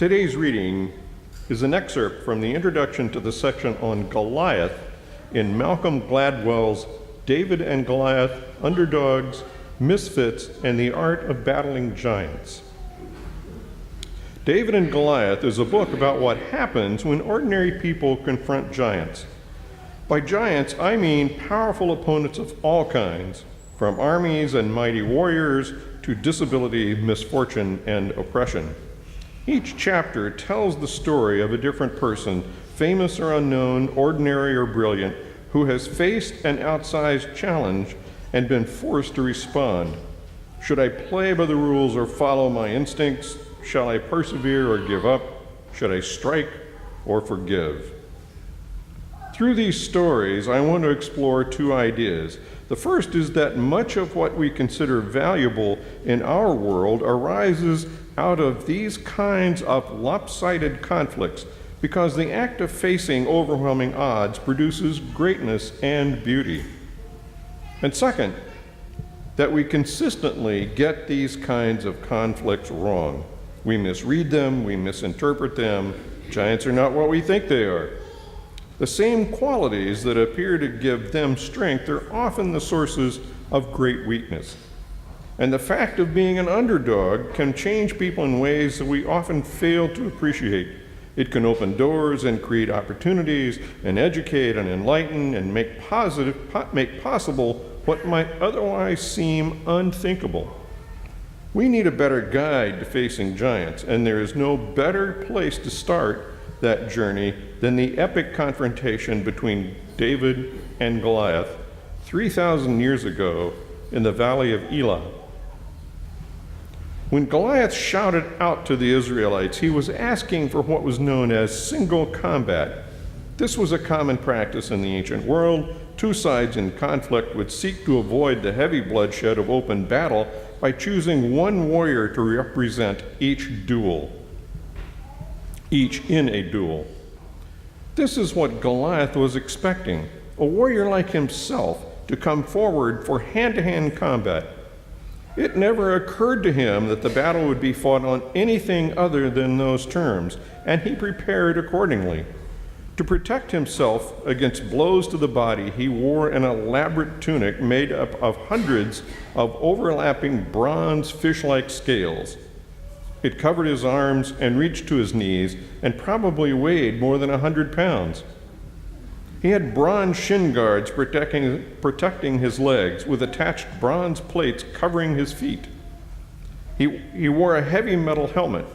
Today's reading is an excerpt from the introduction to the section on Goliath in Malcolm Gladwell's David and Goliath, Underdogs, Misfits, and the Art of Battling Giants. David and Goliath is a book about what happens when ordinary people confront giants. By giants, I mean powerful opponents of all kinds, from armies and mighty warriors to disability, misfortune, and oppression. Each chapter tells the story of a different person, famous or unknown, ordinary or brilliant, who has faced an outsized challenge and been forced to respond. Should I play by the rules or follow my instincts? Shall I persevere or give up? Should I strike or forgive? Through these stories, I want to explore two ideas. The first is that much of what we consider valuable in our world arises out of these kinds of lopsided conflicts because the act of facing overwhelming odds produces greatness and beauty. And second, that we consistently get these kinds of conflicts wrong. We misread them, we misinterpret them. Giants are not what we think they are. The same qualities that appear to give them strength are often the sources of great weakness. And the fact of being an underdog can change people in ways that we often fail to appreciate. It can open doors and create opportunities and educate and enlighten and make possible what might otherwise seem unthinkable. We need a better guide to facing giants, and there is no better place to start that journey than the epic confrontation between David and Goliath 3,000 years ago in the valley of Elah. When Goliath shouted out to the Israelites, he was asking for what was known as single combat. This was a common practice in the ancient world. Two sides in conflict would seek to avoid the heavy bloodshed of open battle by choosing one warrior to represent each in a duel. This is what Goliath was expecting, a warrior like himself to come forward for hand-to-hand combat. It never occurred to him that the battle would be fought on anything other than those terms, and he prepared accordingly. To protect himself against blows to the body, he wore an elaborate tunic made up of hundreds of overlapping bronze fish-like scales. It covered his arms and reached to his knees and probably weighed more than 100 pounds. He had bronze shin guards protecting his legs with attached bronze plates covering his feet. He wore a heavy metal helmet.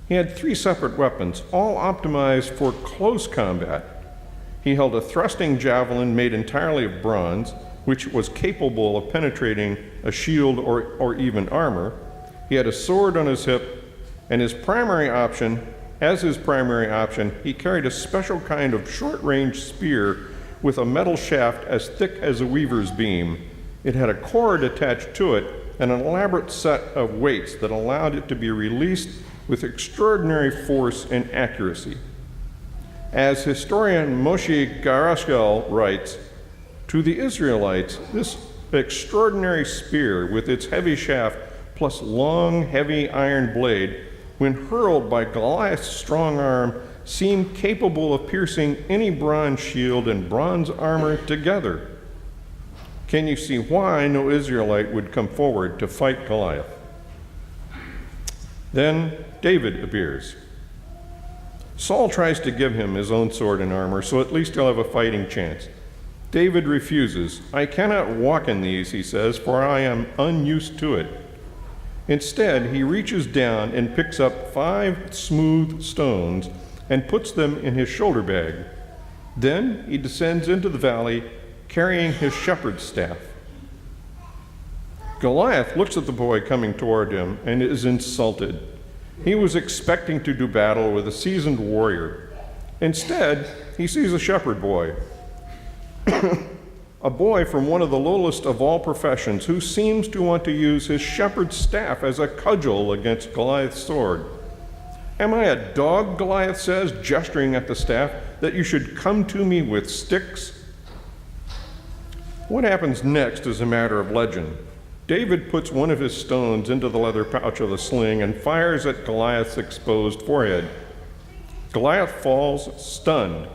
He had 3 separate weapons, all optimized for close combat. He held a thrusting javelin made entirely of bronze, which was capable of penetrating a shield or even armor. He had a sword on his hip, and as his primary option, he carried a special kind of short-range spear with a metal shaft as thick as a weaver's beam. It had a cord attached to it and an elaborate set of weights that allowed it to be released with extraordinary force and accuracy. As historian Moshe Garashkel writes, to the Israelites, this extraordinary spear with its heavy shaft plus long, heavy iron blade, when hurled by Goliath's strong arm, seemed capable of piercing any bronze shield and bronze armor together. Can you see why no Israelite would come forward to fight Goliath? Then David appears. Saul tries to give him his own sword and armor, so at least he'll have a fighting chance. David refuses. I cannot walk in these, he says, for I am unused to it. Instead, he reaches down and picks up 5 smooth stones and puts them in his shoulder bag. Then he descends into the valley carrying his shepherd's staff. Goliath looks at the boy coming toward him and is insulted. He was expecting to do battle with a seasoned warrior. Instead, he sees a shepherd boy. A boy from one of the lowest of all professions who seems to want to use his shepherd's staff as a cudgel against Goliath's sword. Am I a dog, Goliath says, gesturing at the staff, that you should come to me with sticks? What happens next is a matter of legend. David puts one of his stones into the leather pouch of the sling and fires at Goliath's exposed forehead. Goliath falls stunned.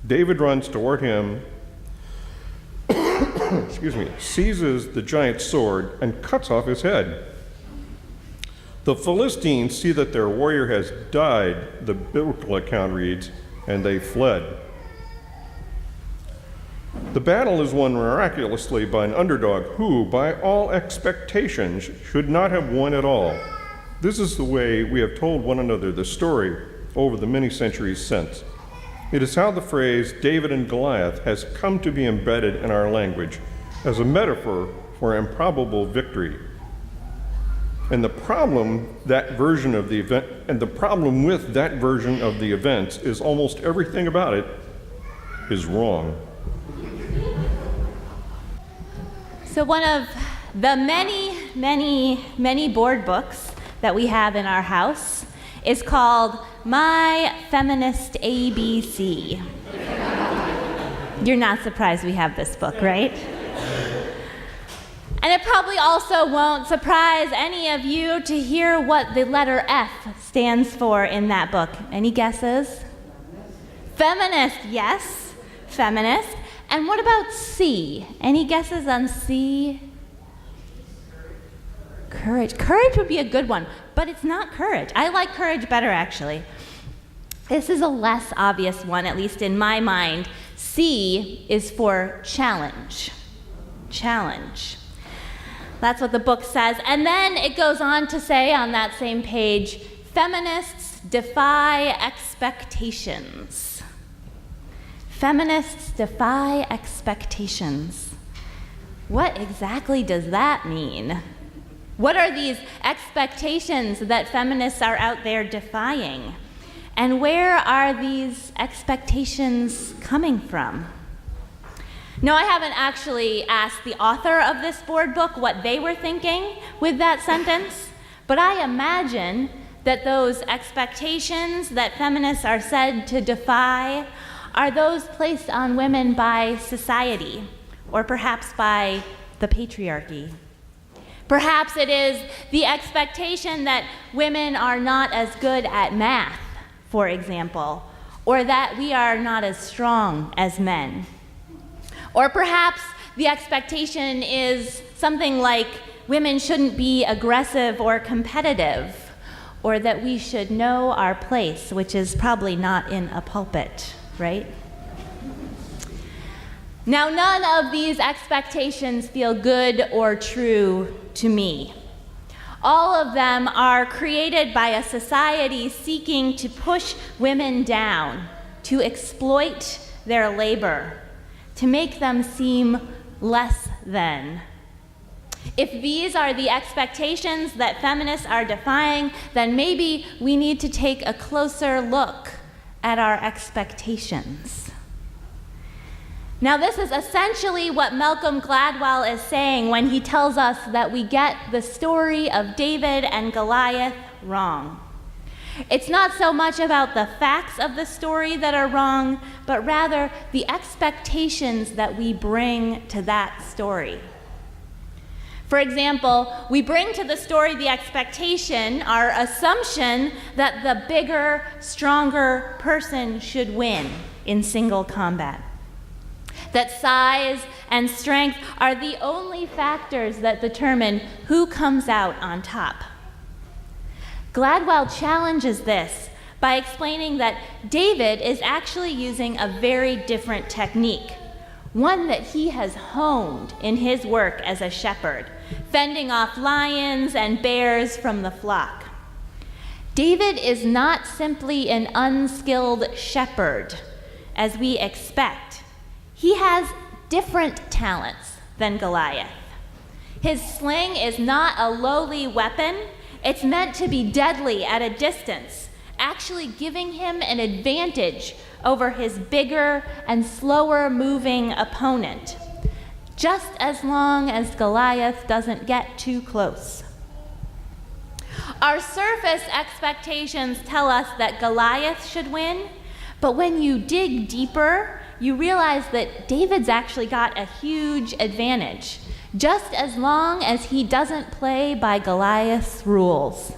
David runs toward him, seizes the giant's sword, and cuts off his head. The Philistines see that their warrior has died, the biblical account reads, and they fled. The battle is won miraculously by an underdog who, by all expectations, should not have won at all. This is the way we have told one another the story over the many centuries since. It is how the phrase David and Goliath has come to be embedded in our language as a metaphor for improbable victory. And the problem with that version of the events is almost everything about it is wrong. So one of the many board books that we have in our house is called My Feminist ABC. You're not surprised we have this book, right? And it probably also won't surprise any of you to hear what the letter F stands for in that book. Any guesses? Feminist, yes, feminist. And what about C? Any guesses on C? Courage. Courage would be a good one, but it's not courage. I like courage better, actually. This is a less obvious one, at least in my mind. C is for challenge. Challenge. That's what the book says. And then it goes on to say on that same page, feminists defy expectations. Feminists defy expectations. What exactly does that mean? What are these expectations that feminists are out there defying? And where are these expectations coming from? No, I haven't actually asked the author of this board book what they were thinking with that sentence, but I imagine that those expectations that feminists are said to defy are those placed on women by society, or perhaps by the patriarchy. Perhaps it is the expectation that women are not as good at math, for example, or that we are not as strong as men. Or perhaps the expectation is something like women shouldn't be aggressive or competitive, or that we should know our place, which is probably not in a pulpit, right? Now, none of these expectations feel good or true to me. All of them are created by a society seeking to push women down, to exploit their labor, to make them seem less than. If these are the expectations that feminists are defying, then maybe we need to take a closer look at our expectations. Now, this is essentially what Malcolm Gladwell is saying when he tells us that we get the story of David and Goliath wrong. It's not so much about the facts of the story that are wrong, but rather the expectations that we bring to that story. For example, we bring to the story the expectation, our assumption, that the bigger, stronger person should win in single combat. That size and strength are the only factors that determine who comes out on top. Gladwell challenges this by explaining that David is actually using a very different technique, one that he has honed in his work as a shepherd, fending off lions and bears from the flock. David is not simply an unskilled shepherd, as we expect. He has different talents than Goliath. His sling is not a lowly weapon. It's meant to be deadly at a distance, actually giving him an advantage over his bigger and slower moving opponent, just as long as Goliath doesn't get too close. Our surface expectations tell us that Goliath should win, but when you dig deeper, you realize that David's actually got a huge advantage. just as long as he doesn't play by Goliath's rules.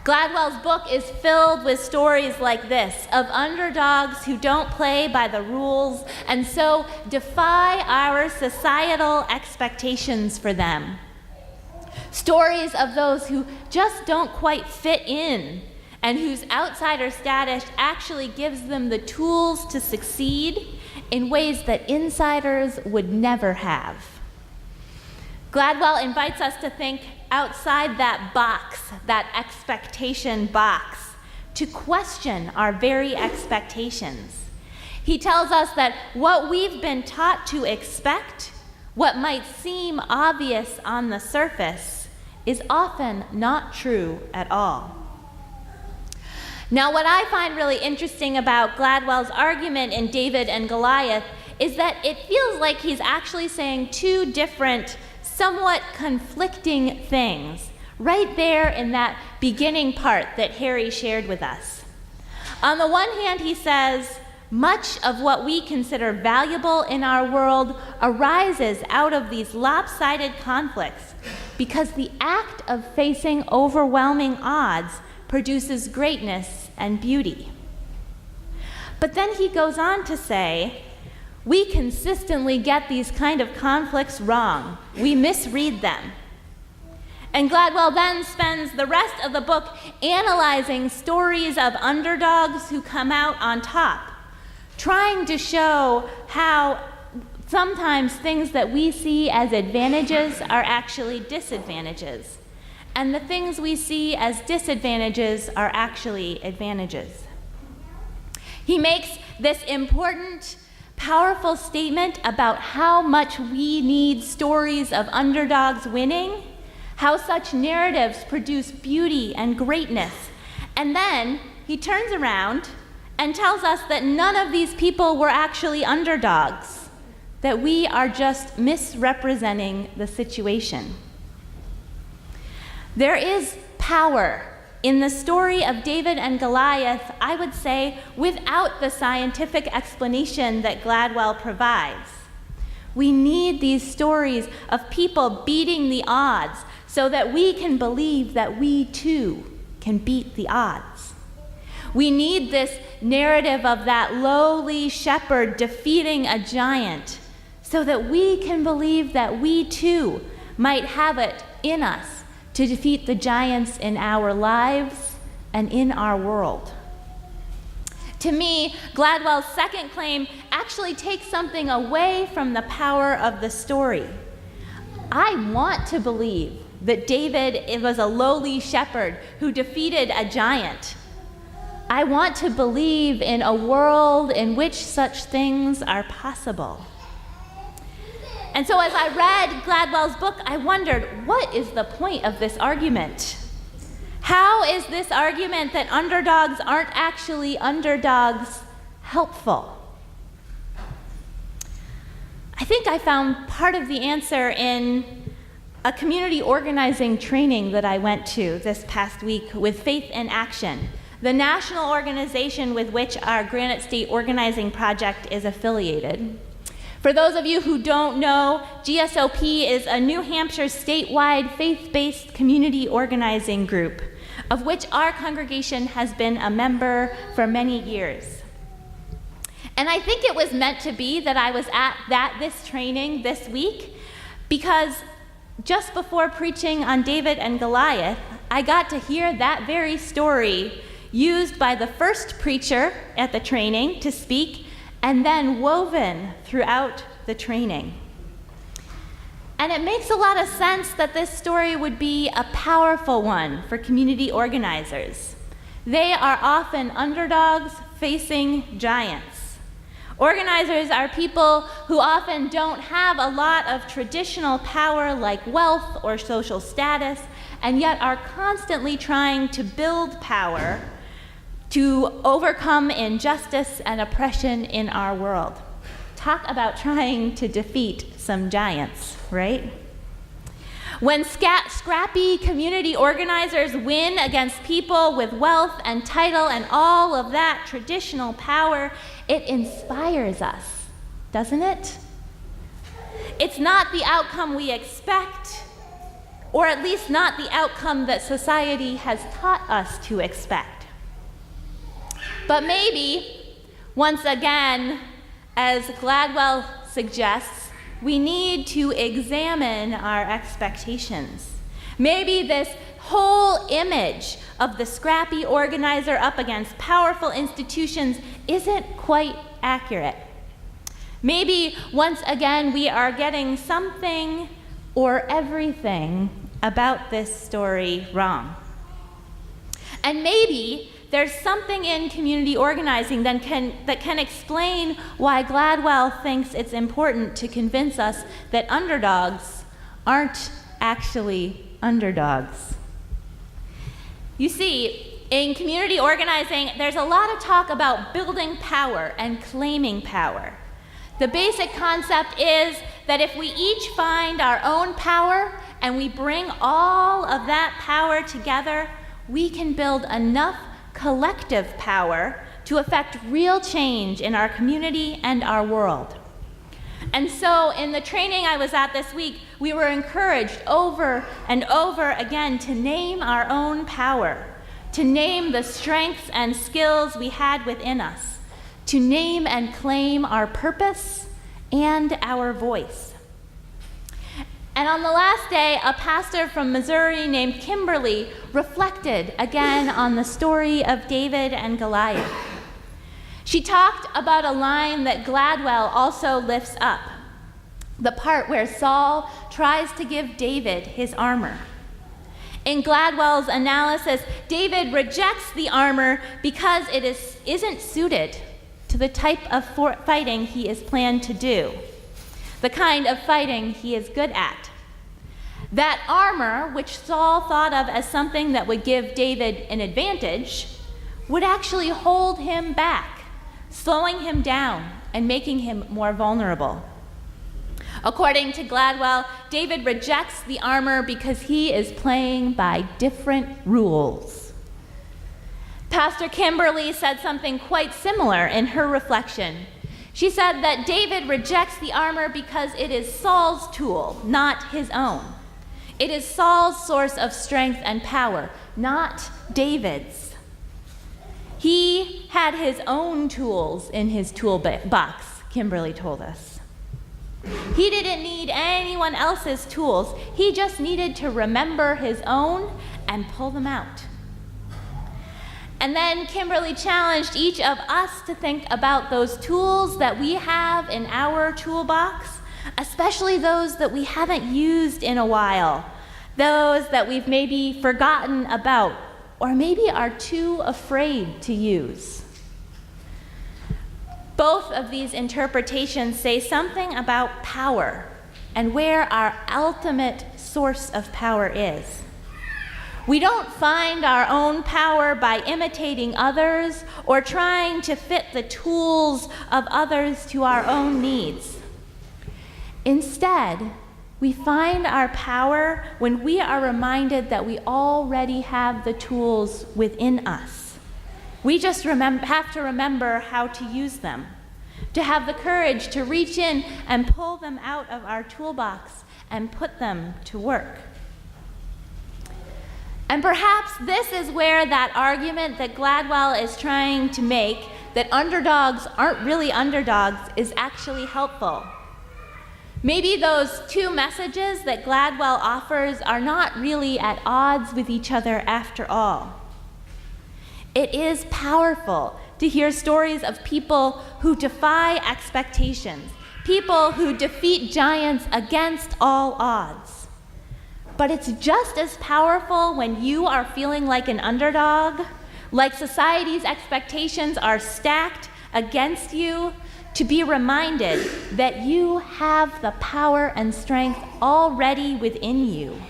Gladwell's book is filled with stories like this of underdogs who don't play by the rules and so defy our societal expectations for them. Stories of those who just don't quite fit in and whose outsider status actually gives them the tools to succeed in ways that insiders would never have. Gladwell invites us to think outside that box, that expectation box, to question our very expectations. He tells us that what we've been taught to expect, what might seem obvious on the surface, is often not true at all. Now, what I find really interesting about Gladwell's argument in David and Goliath is that it feels like he's actually saying two different, somewhat conflicting things right there in that beginning part that Harry shared with us. On the one hand, he says, much of what we consider valuable in our world arises out of these lopsided conflicts because the act of facing overwhelming odds produces greatness and beauty. But then he goes on to say, we consistently get these kind of conflicts wrong. We misread them. And Gladwell then spends the rest of the book analyzing stories of underdogs who come out on top, trying to show how sometimes things that we see as advantages are actually disadvantages, and the things we see as disadvantages are actually advantages. He makes this important, powerful statement about how much we need stories of underdogs winning, how such narratives produce beauty and greatness. And then he turns around and tells us that none of these people were actually underdogs, that we are just misrepresenting the situation. There is power in the story of David and Goliath, I would say, without the scientific explanation that Gladwell provides. We need these stories of people beating the odds so that we can believe that we too can beat the odds. We need this narrative of that lowly shepherd defeating a giant so that we can believe that we too might have it in us to defeat the giants in our lives and in our world. To me, Gladwell's second claim actually takes something away from the power of the story. I want to believe that David was a lowly shepherd who defeated a giant. I want to believe in a world in which such things are possible. And so as I read Gladwell's book, I wondered, what is the point of this argument? How is this argument that underdogs aren't actually underdogs helpful? I think I found part of the answer in a community organizing training that I went to this past week with Faith in Action, the national organization with which our Granite State Organizing Project is affiliated. For those of you who don't know, GSOP is a New Hampshire statewide faith-based community organizing group, of which our congregation has been a member for many years. And I think it was meant to be that I was at this training this week, because just before preaching on David and Goliath, I got to hear that very story used by the first preacher at the training to speak, and then woven throughout the training. And it makes a lot of sense that this story would be a powerful one for community organizers. They are often underdogs facing giants. Organizers are people who often don't have a lot of traditional power like wealth or social status, and yet are constantly trying to build power to overcome injustice and oppression in our world. Talk about trying to defeat some giants, right? When scrappy community organizers win against people with wealth and title and all of that traditional power, it inspires us, doesn't it? It's not the outcome we expect, or at least not the outcome that society has taught us to expect. But maybe, once again, as Gladwell suggests, we need to examine our expectations. Maybe this whole image of the scrappy organizer up against powerful institutions isn't quite accurate. Maybe, once again, we are getting something or everything about this story wrong. And maybe there's something in community organizing that can explain why Gladwell thinks it's important to convince us that underdogs aren't actually underdogs. You see, in community organizing, there's a lot of talk about building power and claiming power. The basic concept is that if we each find our own power and we bring all of that power together, we can build enough collective power to affect real change in our community and our world. And so in the training I was at this week, we were encouraged over and over again to name our own power, to name the strengths and skills we had within us, to name and claim our purpose and our voice. And on the last day, a pastor from Missouri named Kimberly reflected again on the story of David and Goliath. She talked about a line that Gladwell also lifts up, the part where Saul tries to give David his armor. In Gladwell's analysis, David rejects the armor because it isn't suited to the type of fighting he is planned to do, the kind of fighting he is good at. That armor, which Saul thought of as something that would give David an advantage, would actually hold him back, slowing him down and making him more vulnerable. According to Gladwell, David rejects the armor because he is playing by different rules. Pastor Kimberly said something quite similar in her reflection. She said that David rejects the armor because it is Saul's tool, not his own. It is Saul's source of strength and power, not David's. He had his own tools in his toolbox, Kimberly told us. He didn't need anyone else's tools. He just needed to remember his own and pull them out. And then Kimberly challenged each of us to think about those tools that we have in our toolbox, especially those that we haven't used in a while, those that we've maybe forgotten about, or maybe are too afraid to use. Both of these interpretations say something about power and where our ultimate source of power is. We don't find our own power by imitating others or trying to fit the tools of others to our own needs. Instead, we find our power when we are reminded that we already have the tools within us. We just have to remember how to use them, to have the courage to reach in and pull them out of our toolbox and put them to work. And perhaps this is where that argument that Gladwell is trying to make, that underdogs aren't really underdogs, is actually helpful. Maybe those two messages that Gladwell offers are not really at odds with each other after all. It is powerful to hear stories of people who defy expectations, people who defeat giants against all odds. But it's just as powerful when you are feeling like an underdog, like society's expectations are stacked against you, to be reminded that you have the power and strength already within you.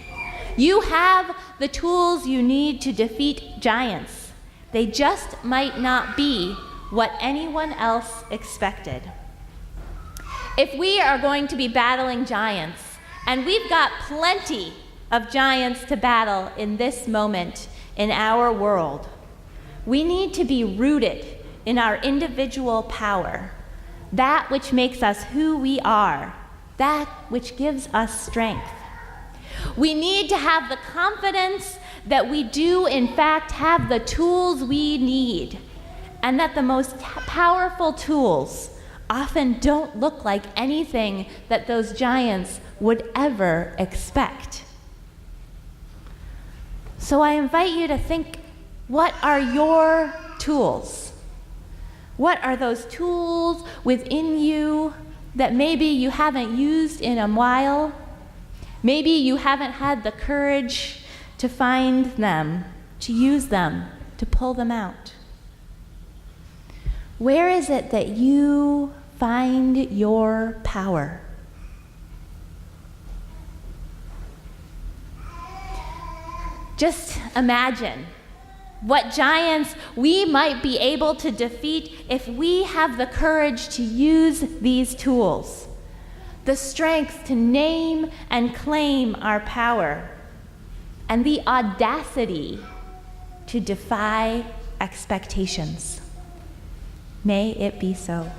You have the tools you need to defeat giants. They just might not be what anyone else expected. If we are going to be battling giants, and we've got plenty of giants to battle in this moment in our world, we need to be rooted in our individual power, that which makes us who we are, that which gives us strength. We need to have the confidence that we do, in fact, have the tools we need, and that the most powerful tools often don't look like anything that those giants would ever expect. So I invite you to think, what are your tools? What are those tools within you that maybe you haven't used in a while? Maybe you haven't had the courage to find them, to use them, to pull them out. Where is it that you find your power? Just imagine what giants we might be able to defeat if we have the courage to use these tools, the strength to name and claim our power, and the audacity to defy expectations. May it be so.